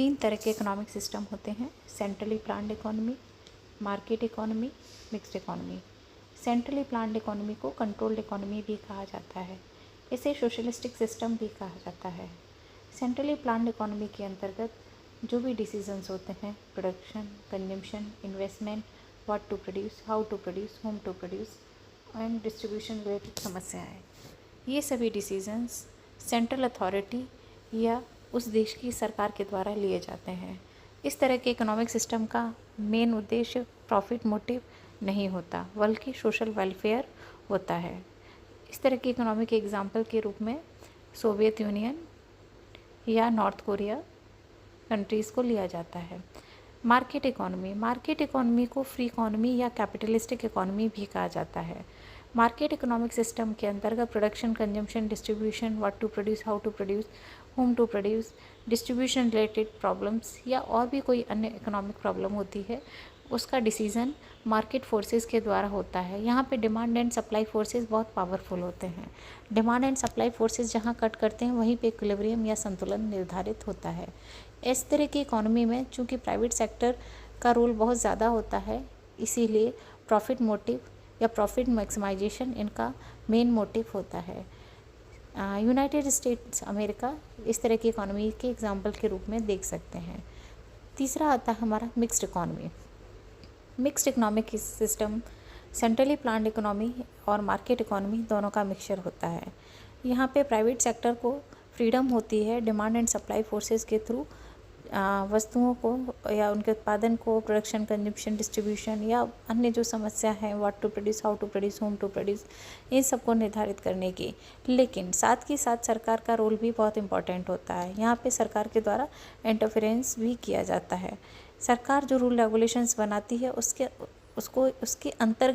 तीन तरह के इकोनॉमिक सिस्टम होते हैं: centrally planned economy, market economy, mixed economy. Centrally planned economy को कंट्रोल्ड इकोनॉमी भी कहा जाता है। इसे सोशलिस्टिक सिस्टम भी कहा जाता है। सेंट्रली प्लान्ड इकोनॉमी के अंतर्गत जो भी डिसीजंस होते हैं, production, consumption, investment, what to produce, how to produce, whom to produce and distribution related समस्याएं, ये सभी डिसीजंस सेंट्रल अथॉरिटी या उस देश की सरकार के द्वारा लिए जाते हैं। इस तरह के इकोनॉमिक सिस्टम का मेन उद्देश्य प्रॉफिट मोटिव नहीं होता, बल्कि सोशल वेलफेयर होता है। इस तरह के इकोनॉमी के एग्जाम्पल के रूप में सोवियत यूनियन या नॉर्थ कोरिया कंट्रीज़ को लिया जाता है। मार्केट इकोनॉमी को फ्री इकोनॉमी या कैपिटलिस्टिक इकोनॉमी भी कहा जाता है। मार्केट इकोनॉमिक सिस्टम के अंतर्गत production, consumption, distribution, what to produce, how to produce, whom to produce, distribution related problems या और भी कोई अन्य इकोनॉमिक प्रॉब्लम होती है, उसका डिसीजन मार्केट फोर्सेस के द्वारा होता है। यहाँ पे डिमांड एंड सप्लाई फोर्सेस बहुत पावरफुल होते हैं। डिमांड एंड सप्लाई फोर्सेस जहाँ कट करते हैं वहीं पे इक्विलिब्रियम या संतुलन निर्धारित होता है। इस तरह की इकोनॉमी में चूँकि प्राइवेट सेक्टर का रोल बहुत ज़्यादा होता है, इसीलिए प्रॉफिट मोटिव या प्रॉफिट मैक्सिमाइजेशन इनका मेन मोटिव होता है। यूनाइटेड स्टेट्स अमेरिका इस तरह की इकोनॉमी के एग्जाम्पल के रूप में देख सकते हैं। तीसरा आता है हमारा mixed economy. Mixed economic system centrally planned economy और मार्केट इकोनॉमी दोनों का मिक्सचर होता है। यहाँ पे प्राइवेट सेक्टर को फ्रीडम होती है डिमांड एंड सप्लाई फोर्सेस के थ्रू वस्तुओं को या उनके उत्पादन को, प्रोडक्शन, कंजम्पशन, डिस्ट्रीब्यूशन या अन्य जो समस्या है, what to produce, how to produce, whom to produce, इन सबको निर्धारित करने की। लेकिन साथ के साथ सरकार का रोल भी बहुत इम्पॉर्टेंट होता है। यहाँ पे सरकार के द्वारा इंटरफेरेंस भी किया जाता है। सरकार जो रूल रेगुलेशंस बनाती है उसके अंतर्गत